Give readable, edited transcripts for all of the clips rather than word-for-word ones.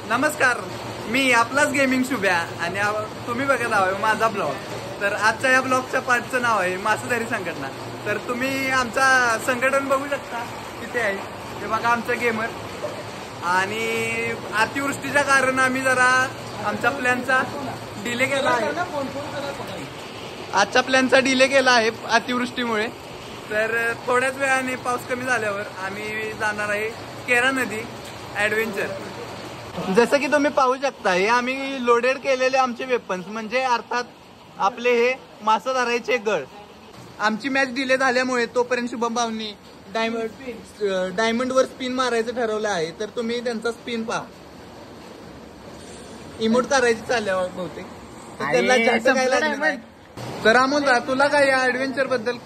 नमस्कार, मी आपलाच गेमिंग शुभ्या आणि तुम्ही बघत आहोत माझा ब्लॉग. तर आजच्या या ब्लॉगच्या पार्टचं नाव आहे मासेधारी संघटना. तर तुम्ही आमचा संघटन बघू शकता तिथे आहे. हे बघा आमचं गेमर. आणि अतिवृष्टीच्या कारण आम्ही जरा आमच्या प्लॅनचा डिले केला आहे. आजच्या प्लॅनचा डिले केला आहे अतिवृष्टीमुळे. तर थोड्याच वेळाने पाऊस कमी झाल्यावर आम्ही जाणार आहे केरा नदी ॲडव्हेंचर. जसं की तुम्ही पाहू शकता हे आम्ही लोडेड केलेले आमचे वेपन्स म्हणजे अर्थात आपले हे मासे धरायचे गळ. आमची मॅच डिले झाल्यामुळे तोपर्यंत शुभम भाऊंनी डायमंड वर स्पिन मारायचं ठरवलं आहे. तर तुम्ही त्यांचा स्पिन पहा. इमोट करायची चालल्यावर बहुतेक त्यांना जास्त काय लागलं नाही. तर अमोल तुला काय या ऍडव्हेंचर बद्दल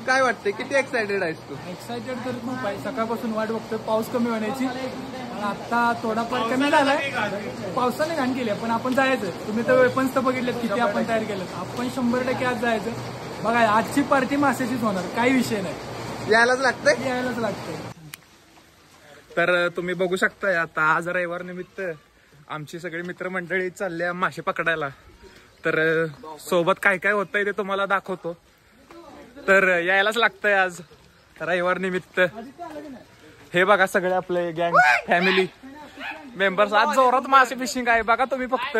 काय वाटतंय? किती एक्सायटेड आहेस तू? एक्सायटेड तर खूप आहे. सकाळपासून वाट बघतोय पाऊस कमी होण्याची. आता थोडाफार कमी झालाय. पावसाने घाण केली पण आपण जायचं. तुम्ही तर वेपन्स तर बघितलेत किती आपण तयार केलं. आपण 100% आज जायचं. बघा आजची पार्टी मासेचीच होणार, काही विषय नाही. यायलाच लागतंय. यायलाच लागतंय. तर तुम्ही बघू शकताय आता आज रविवार निमित्त आमची सगळी मित्रमंडळी चालली मासे पकडायला. तर सोबत काय काय होतंय ते तुम्हाला दाखवतो. तर यायलाच लागतंय आज रविवार निमित्त. हे बघा सगळे आपले गँग फॅमिली मेंबर्स आज जोरात मासे फिशिंग आहे. बघा तुम्ही फक्त.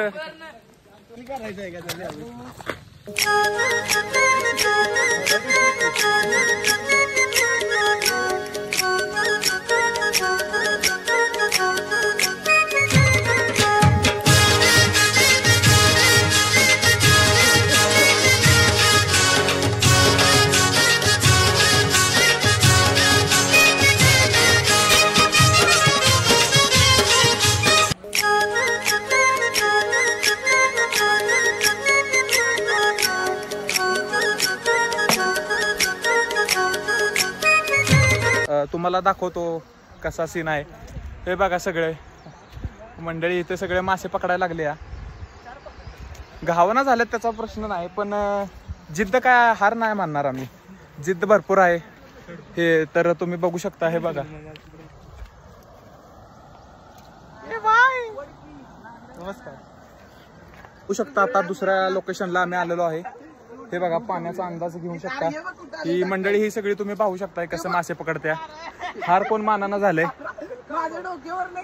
तुम्हाला दाखवतो कसा सीन आहे. हे बघा सगळे मंडळी इथे सगळे मासे पकडायला लागले. घावना झाल्यात त्याचा प्रश्न नाही पण जिद्द काय हार नाही मानणार आम्ही. जिद्द भरपूर आहे. हे तर तुम्ही बघू शकता. हे बघा नमस्कार. बघू शकता आता दुसऱ्या लोकेशनला आम्ही आलेलो आहे. हे बघा पाण्याचा अंदाज घेऊ शकता. ही मंडळी ही सगळी तुम्ही पाहू शकताय कसं मासे पकडत्या. हार कोण मानानं झालंय.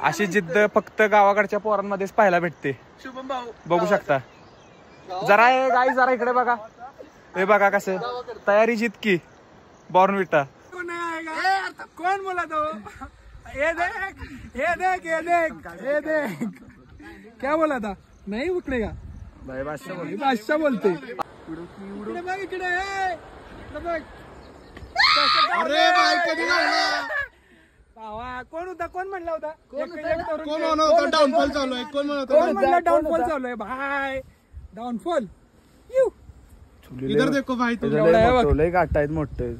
अशी जिद्द फक्त गावाकडच्या पोरांमध्येच पाहायला भेटते. बघू शकता. जरा गाई जरा इकडे बघा. हे बघा कसं तयारी जितकी बॉर्नविटा. कोण बोला तो? ये देख ये देख ये देख ये देख. क्या बोला था? नहीं उठलेगा भाई. बादशाह बोलते. इकडे अरे बाई कधी कोण होता? कोण म्हणला होता? कोण डाऊनफॉल चालू आहे? कोण म्हणलं डाऊनफॉल चालू आहे भाई? डाऊनफॉल इधर देखो भाई. लय गाठ आहेत मोठे.